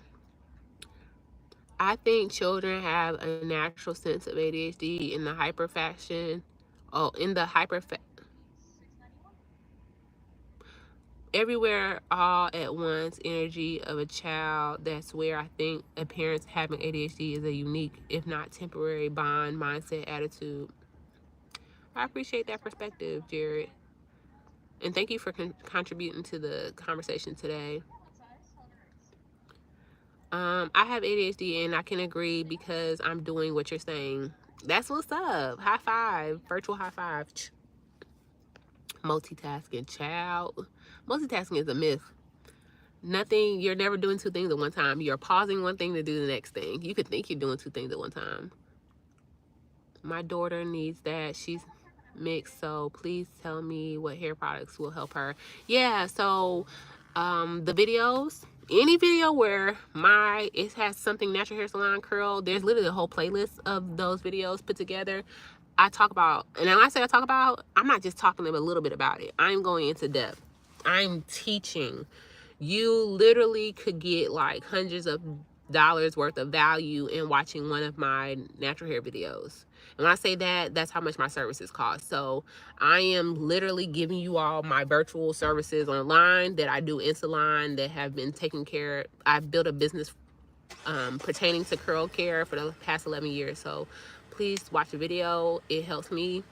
I think children have a natural sense of ADHD in the hyper fashion. Oh, in the hyper everywhere all at once energy of a child. That's where I think a parent's having ADHD is a unique, if not temporary, bond, mindset, attitude. I appreciate that perspective, Jared. And thank you for contributing to the conversation today. I have ADHD and I can agree because I'm doing what you're saying. That's what's up. High five. Virtual high five. Multitasking, child. Multitasking is a myth. Nothing, you're never doing two things at one time. You're pausing one thing to do the next thing. You could think you're doing two things at one time. My daughter needs that. She's mixed, so please tell me what hair products will help her. Yeah, so the videos, any video where it has something natural hair salon curl, there's literally a whole playlist of those videos put together. I talk about, and when I say I talk about, I'm not just talking a little bit about it. I'm going into depth. I'm teaching. You literally could get like hundreds of dollars worth of value in watching one of my natural hair videos. And when I say that, that's how much my services cost. So I am literally giving you all my virtual services online that I do in salon that have been taken care of. I've built a business pertaining to curl care for the past 11 years. So please watch the video. It helps me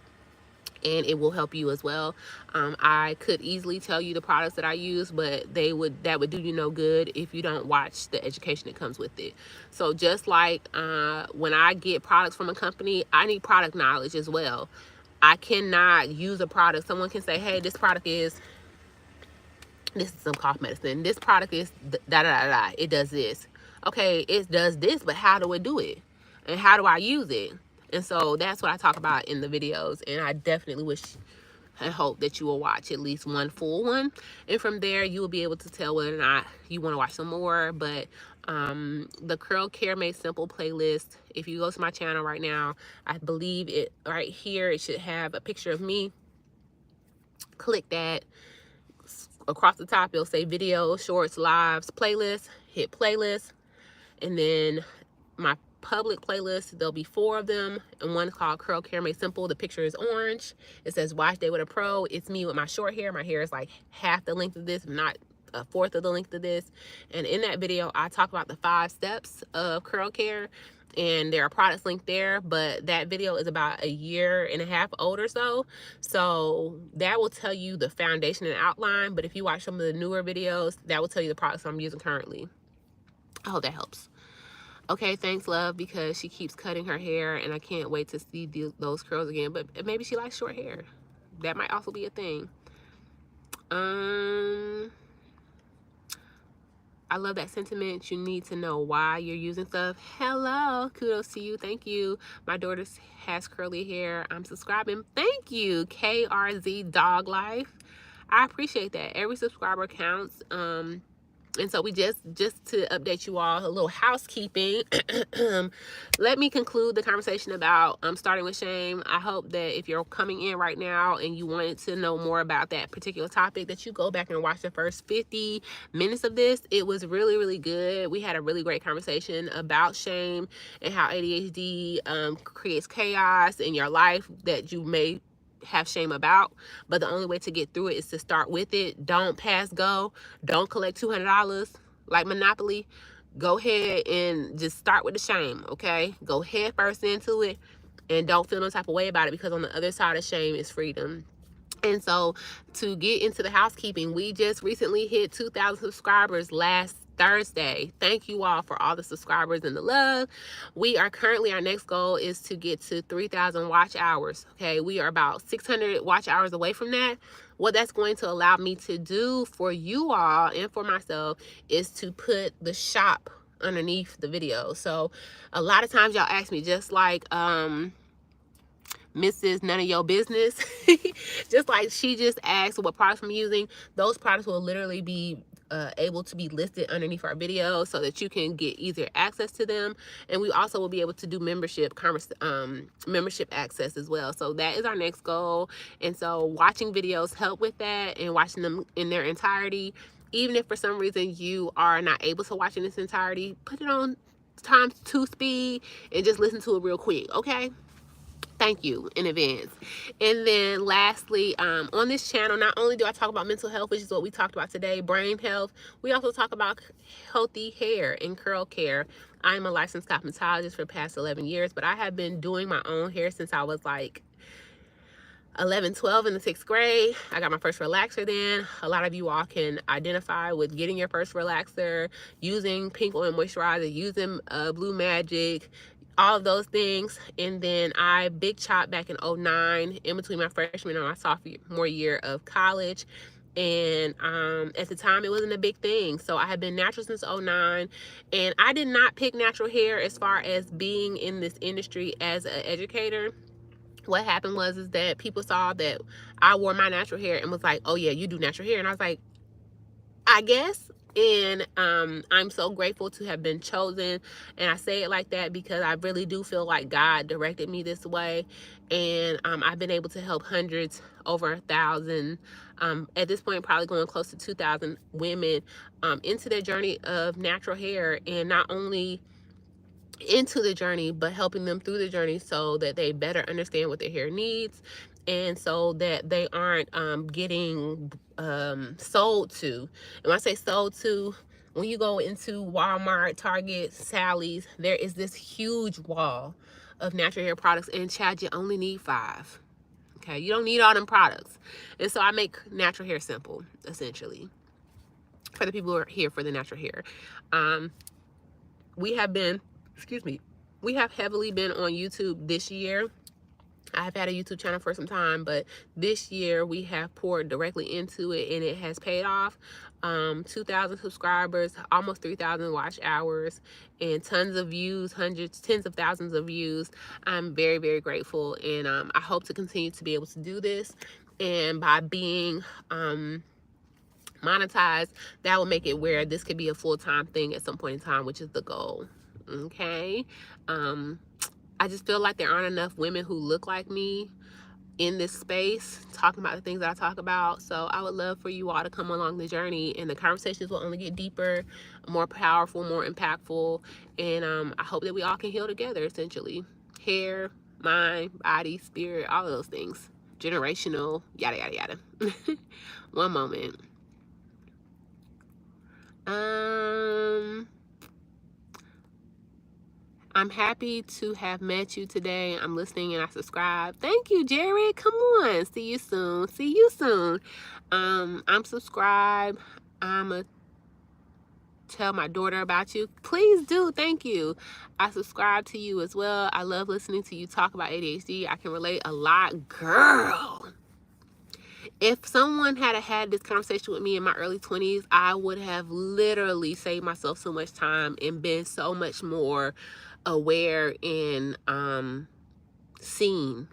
and it will help you as well. I could easily tell you the products that I use, but that would do you no good if you don't watch the education that comes with it. So just like when I get products from a company, I need product knowledge as well. I cannot use a product. Someone can say, hey, this is some cough medicine. This product is da da da da. It does this. Okay, it does this, but how do it do it? And how do I use it? And so that's what I talk about in the videos. And I definitely wish and hope that you will watch at least one full one. And from there, you will be able to tell whether or not you want to watch some more. But the Curl Care Made Simple playlist, if you go to my channel right now, I believe it right here, it should have a picture of me. Click that. Across the top, it'll say video, shorts, lives, playlist. Hit playlist. And then my public playlist, there'll be 4 of them, and one is called Curl Care Made Simple. The picture is orange. It says Watch Day with a Pro. It's me with my short hair. My hair is like half the length of this, not a fourth of the length of this. And in that video, I talk about the 5 steps of curl care, and there are products linked there, but that video is about 1.5 years old or so. So that will tell you the foundation and outline, but if you watch some of the newer videos, that will tell you the products I'm using currently. I hope that helps. Okay, thanks, love, because she keeps cutting her hair, and I can't wait to see those curls again. But maybe she likes short hair. That might also be a thing. I love that sentiment. You need to know why you're using stuff. Hello, kudos to you. Thank you. My daughter has curly hair. I'm subscribing. Thank you, KRZ Dog Life. I appreciate that. Every subscriber counts. And so we just to update you all, a little housekeeping. Let me conclude the conversation about starting with shame. I hope that if you're coming in right now and you wanted to know more about that particular topic, that you go back and watch the first 50 minutes of this. It was really, really good. We had a really great conversation about shame and how ADHD creates chaos in your life that you may have shame about, but the only way to get through it is to start with it. Don't pass go. Don't collect $200 like Monopoly. Go ahead and just start with the shame, okay? Go head first into it and don't feel no type of way about it, because on the other side of shame is freedom. And so to get into the housekeeping, we just recently hit 2,000 subscribers last Thursday. Thank you all for all the subscribers and the love. We are currently, our next goal is to get to 3,000 watch hours. Okay, we are about 600 watch hours away from that. What that's going to allow me to do for you all and for myself is to put the shop underneath the video. So a lot of times y'all ask me, just like Mrs. None of Your Business, just like she just asked what products I'm using, those products will literally be able to be listed underneath our video so that you can get easier access to them. And we also will be able to do membership access as well. So that is our next goal. And so watching videos help with that, and watching them in their entirety. Even if for some reason you are not able to watch in its entirety, put it on ×2 speed and just listen to it real quick, okay? Thank you in advance. And then lastly, on this channel, not only do I talk about mental health, which is what we talked about today, brain health, we also talk about healthy hair and curl care. I'm a licensed cosmetologist for the past 11 years, but I have been doing my own hair since I was like 11, 12 in the 6th grade. I got my first relaxer then. A lot of you all can identify with getting your first relaxer, using pink oil moisturizer, using Blue Magic, all of those things. And then I big chopped back in 09, in between my freshman and my sophomore year of college. And at the time it wasn't a big thing. So I had been natural since 09, and I did not pick natural hair as far as being in this industry as an educator. What happened was is that people saw that I wore my natural hair and was like, oh yeah, you do natural hair. And I was like, I guess. And I'm so grateful to have been chosen. And I say it like that because I really do feel like God directed me this way. And I've been able to help hundreds, over 1,000, at this point probably going close to 2,000 women into their journey of natural hair. And not only into the journey, but helping them through the journey so that they better understand what their hair needs, and so that they aren't getting sold to. And when I say sold to, when you go into Walmart, Target, Sally's, there is this huge wall of natural hair products, and Chad, you only need 5. Okay, you don't need all them products. And so I make natural hair simple, essentially, for the people who are here for the natural hair. We have been, we have heavily been on YouTube this year. I have had a YouTube channel for some time, but this year we have poured directly into it, and it has paid off. 2,000 subscribers, almost 3,000 watch hours, and tons of views, hundreds, tens of thousands of views. I'm very, very grateful, and I hope to continue to be able to do this. And by being monetized, that will make it where this could be a full-time thing at some point in time, which is the goal. Okay. I just feel like there aren't enough women who look like me in this space talking about the things that I talk about. So I would love for you all to come along the journey, and the conversations will only get deeper, more powerful, more impactful. And I hope that we all can heal together, essentially. Hair, mind, body, spirit, all of those things. Generational, yada, yada, yada. One moment. I'm happy to have met you today. I'm listening and I subscribe. Thank you, Jared. Come on. See you soon. See you soon. I'm subscribed. I'm going to tell my daughter about you. Please do. Thank you. I subscribe to you as well. I love listening to you talk about ADHD. I can relate a lot. Girl, if someone had this conversation with me in my early 20s, I would have literally saved myself so much time and been so much more aware and seen.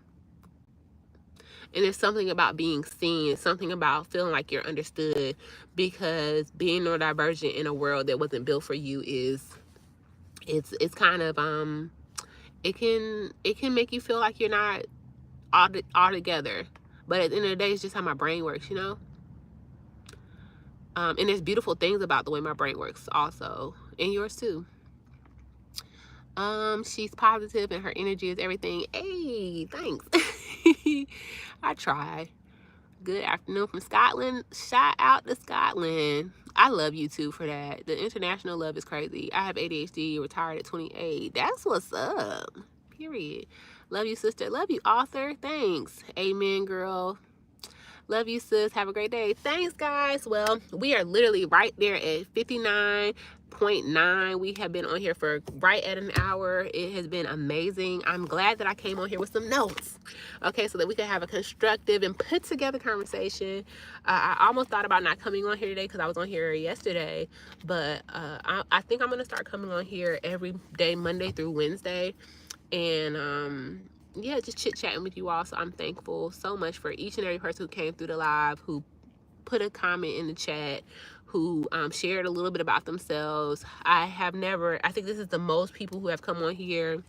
And it's something about being seen. It's something about feeling like you're understood, because being neurodivergent in a world that wasn't built for you is, it's kind of it can make you feel like you're not all together. But at the end of the day, it's just how my brain works, you know? And there's beautiful things about the way my brain works also. And yours too. She's positive and her energy is everything. Hey, thanks. I try. Good afternoon from Scotland. Shout out to Scotland. I love you too for that. The international love is crazy. I have ADHD, retired at 28. That's what's up. Period. Love you, sister. Love you, author. Thanks. Amen, girl. Love you, sis. Have a great day. Thanks, guys. Well, we are literally right there at 59.9. We have been on here for right at an hour. It has been amazing. I'm glad that I came on here with some notes, okay, so that we could have a constructive and put together conversation. I almost thought about not coming on here today because I was on here yesterday, but I think I'm going to start coming on here every day, Monday through Wednesday. And yeah, just chit-chatting with you all. So I'm thankful so much for each and every person who came through the live, who put a comment in the chat, who shared a little bit about themselves. I think this is the most people who have come on here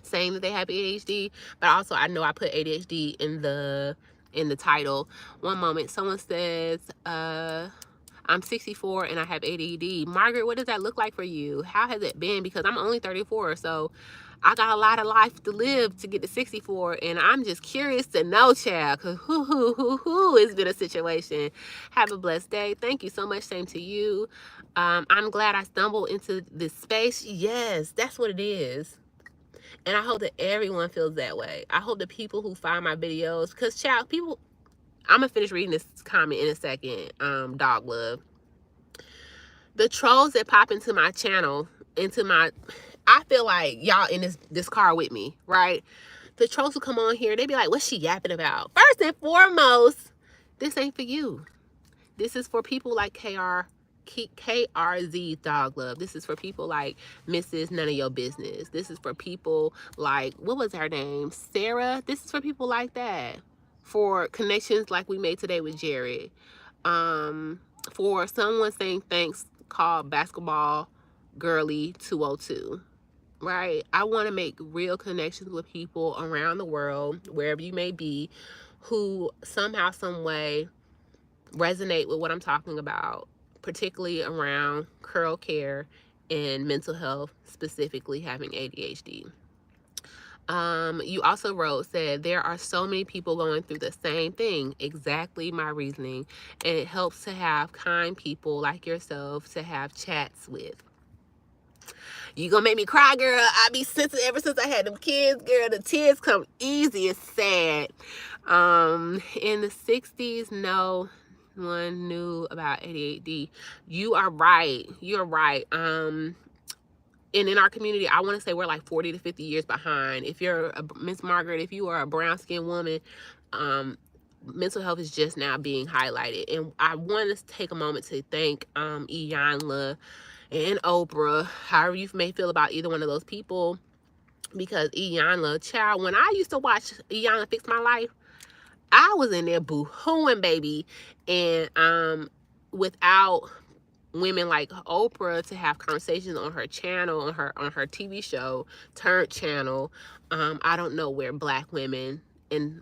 saying that they have ADHD, but also I know I put ADHD in the title. One moment, someone says, I'm 64 and I have ADD. Margaret, what does that look like for you? How has it been? Because I'm only 34, so I got a lot of life to live to get to 64, and I'm just curious to know, child, because it's been a situation. Have a blessed day. Thank you so much. Same to you. I'm glad I stumbled into this space. Yes, that's what it is. And I hope that everyone feels that way. I hope the people who find my videos, because, child, people, I'm going to finish reading this comment in a second, Dog Love. The trolls that pop into my channel, I feel like y'all in this car with me, right? The trolls who come on here, they be like, what's she yapping about? First and foremost, this ain't for you. This is for people like KRZ Dog Love. This is for people like Mrs. None of Your Business. This is for people like, what was her name? Sarah. This is for people like that. For connections like we made today with Jared. For someone saying thanks called Basketball Girly 202. Right? I want to make real connections with people around the world, wherever you may be, who somehow, some way resonate with what I'm talking about, particularly around curl care and mental health, specifically having ADHD. You also said, there are so many people going through the same thing. Exactly my reasoning. And it helps to have kind people like yourself to have chats with. You gonna make me cry, girl. I be sensitive ever since I had them kids, girl. The tears come easy. It's sad. In the 60s, no one knew about ADHD. You are right. You're right. And in our community, I want to say we're like 40 to 50 years behind. If you're Miss Margaret, if you are a brown-skinned woman, mental health is just now being highlighted. And I want to take a moment to thank Iyanla and Oprah, however you may feel about either one of those people, because Iyanla, child, when I used to watch Iyanla Fix My Life, I was in there boo-hooing, baby. And without women like Oprah to have conversations on her channel, on her TV show, Turn Channel, I don't know where Black women, and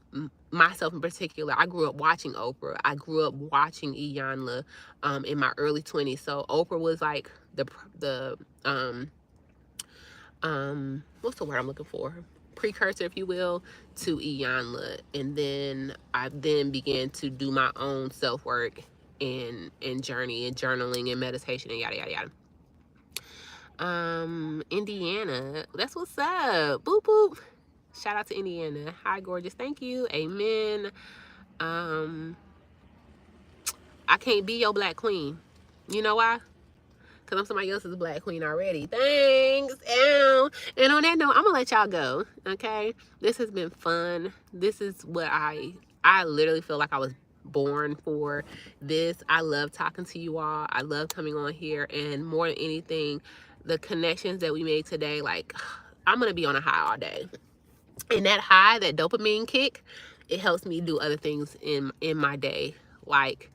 myself in particular, I grew up watching Oprah. I grew up watching Iyanla in my early 20s. So Oprah was like the what's the word I'm looking for? Precursor, if you will, to Iyanla. And then I began to do my own self-work and journey and journaling and meditation and yada yada yada. Indiana, that's what's up. Boop boop. Shout out to Indiana. Hi, gorgeous. Thank you. Amen. I can't be your Black queen. You know why? Because I'm somebody else's Black queen already. Thanks. Ow. And on that note, I'm going to let y'all go. Okay? This has been fun. This is what I literally feel like I was born for this. I love talking to you all. I love coming on here. And more than anything, the connections that we made today, like, I'm going to be on a high all day. And that high, that dopamine kick, it helps me do other things in my day, like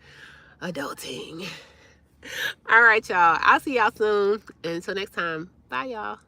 adulting. All right, y'all. I'll see y'all soon. Until next time. Bye, y'all.